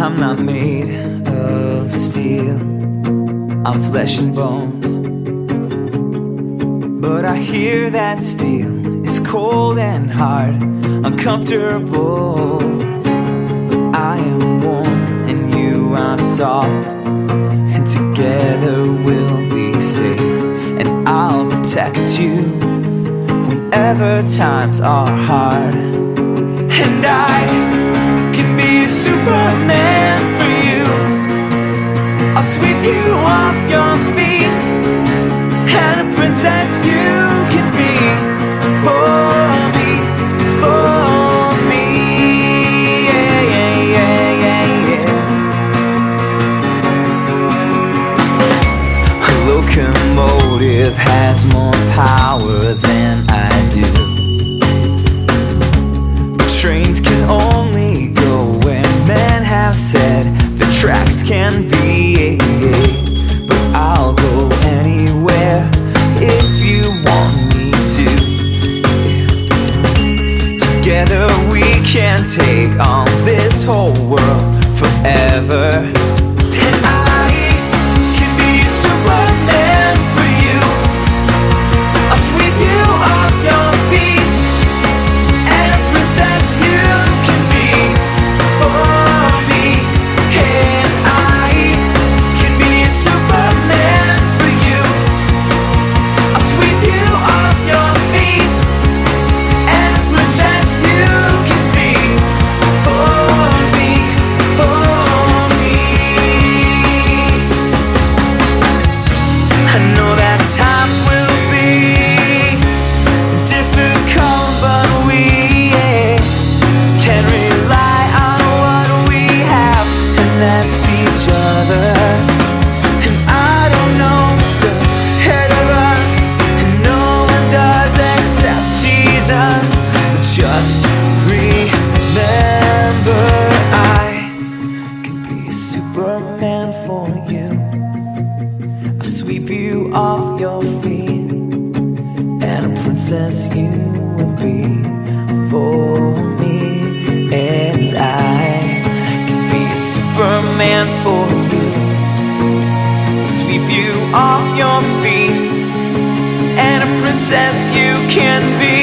I'm not made of steel, I'm flesh and bones. But I hear that steel is cold and hard, uncomfortable. But I am warm and you are soft, and together we'll be safe. And I'll protect you whenever times are hard. And I can be a Superman for you. I'll sweep you off your feet, and a princess you can be for me, for me. Yeah, yeah, yeah, yeah, yeah. A locomotive has more power than I do. Trains can only go where men have said the tracks can be. But I'll go anywhere if you want me to. Together we can take on this whole world forever. And I can be Superman for you. I'll sweep you off your feet, and a princess you can be for me. And I can be a Superman for you. I'll sweep you off your feet, and a princess you can be for me, for me. I know that times will be difficult, but we can rely on what we have, and that's each other. And I don't know what's ahead of us, and no one does except Jesus. But just remember, I can be a Superman for you. I'll sweep you off your feet, and a princess you will be for me. And I can be a Superman for you. I'll sweep you off your feet, and a princess you can be